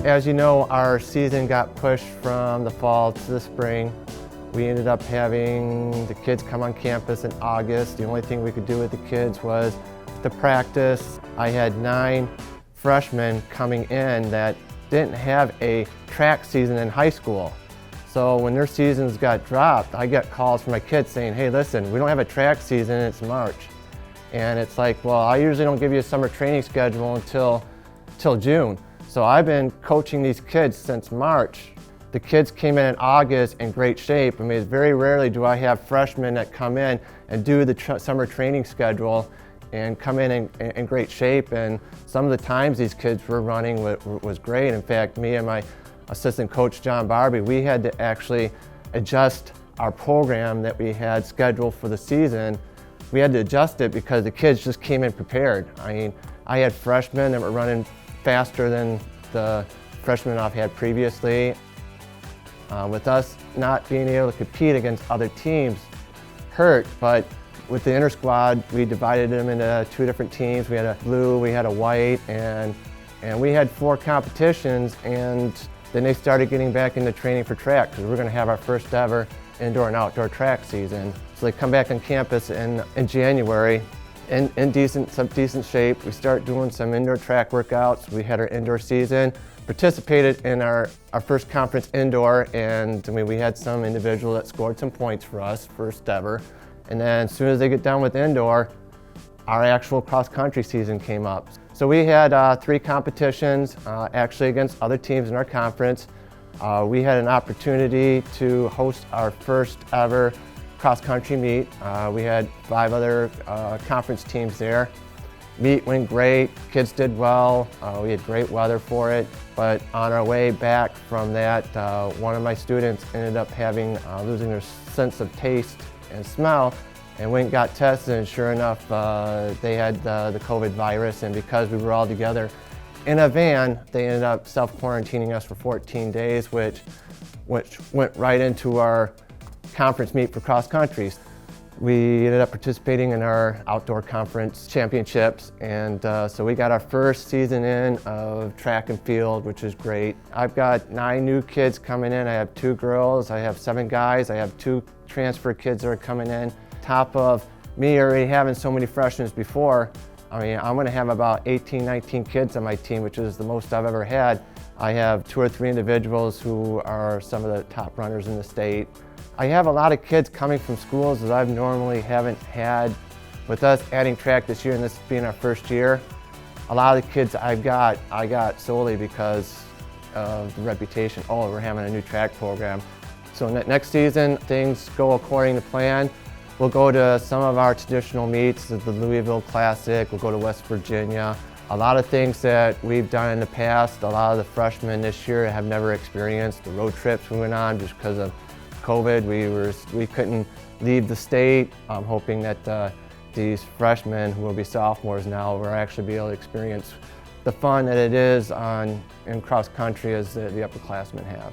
As you know, our season got pushed from the fall to the spring. We ended up having the kids come on campus in August. The only thing we could do with the kids was to practice. I had 9 freshmen coming in that didn't have a track season in high school. So when their seasons got dropped, I got calls from my kids saying, hey, listen, we don't have a track season, it's March. And it's like, well, I usually don't give you a summer training schedule until June. So I've been coaching these kids since March. The kids came in August in great shape. I mean, it's very rarely do I have freshmen that come in and do the summer training schedule and come in great shape. And some of the times these kids were running was great. In fact, me and my assistant coach, John Barbie, we had to actually adjust our program that we had scheduled for the season. We had to adjust it because the kids just came in prepared. I mean, I had freshmen that were running faster than the freshmen I've had previously. With us not being able to compete against other teams hurt, but with the inter-squad, we divided them into 2 different teams. We had a blue, we had a white, and we had 4 competitions, and then they started getting back into training for track because we're going to have our first ever indoor and outdoor track season. So they come back on campus in January in some decent shape. We start doing some indoor track workouts. We had our indoor season, participated in our first conference indoor, and I mean, we had some individual that scored some points for us, first ever. And then as soon as they get done with indoor, our actual cross-country season came up. So we had 3 competitions, actually against other teams in our conference. We had an opportunity to host our first ever cross-country meet. We had 5 other conference teams there. Meet went great, kids did well, we had great weather for it, but on our way back from that, one of my students ended up losing their sense of taste and smell, and went and got tested, and sure enough, they had the COVID virus, and because we were all together in a van, they ended up self-quarantining us for 14 days, which went right into our conference meet for cross country. We ended up participating in our outdoor conference championships, and so we got our first season in of track and field, which is great. I've got 9 new kids coming in. I have 2 girls, I have 7 guys, I have 2 transfer kids that are coming in. Top of me already having so many freshmen before, I mean, I'm going to have about 18, 19 kids on my team, which is the most I've ever had. I have 2 or 3 individuals who are some of the top runners in the state. I have a lot of kids coming from schools that I normally haven't had. With us adding track this year and this being our first year, a lot of the kids I got solely because of the reputation. Oh, we're having a new track program. So next season, things go according to plan. We'll go to some of our traditional meets, the Louisville Classic, we'll go to West Virginia. A lot of things that we've done in the past, a lot of the freshmen this year have never experienced. The road trips we went on just because of COVID, we couldn't leave the state. I'm hoping that these freshmen, who will be sophomores now, will actually be able to experience the fun that it is in cross country as the upperclassmen have.